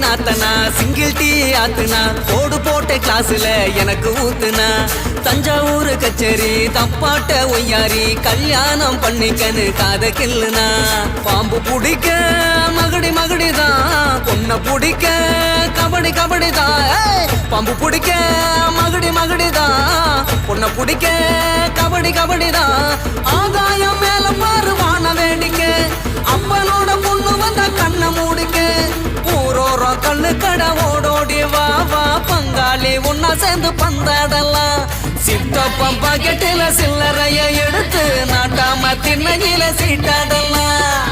நாத்தனா single tea ஆத்துனா ஓடு போட்ட கிளாஸ்ல எனக்கு ஊத்துனா தஞ்சாவூர் கச்சேரி தப்பாட்ட ஒய்யாரி கல்யாணம் பண்ணிக்கன்னு காத கில்லுனா பாம்பு பிடிக்க மகடி மகடிதான் பொண்ண பிடிக்க கபடி கபடிதான் பாம்பு பிடிக்க மகடி மகடிதான் பொண்ண பிடிக்க கபடி கபடிதான் ஆதாயம் மேல மாறுவான வேடிக்க அப்பனோட பொண்ணு வந்த கண்ண மூடிக்க ஊரோரம் கண்ணு கடை ஓடோடி வா வா பங்காளி ஒன்னா சேர்ந்து பந்தாடலாம் சித்தப்பம் பாக்கெட்டில சில்லறைய எடுத்து நாட்டாம திண்ணையில சீட்டாடலாம்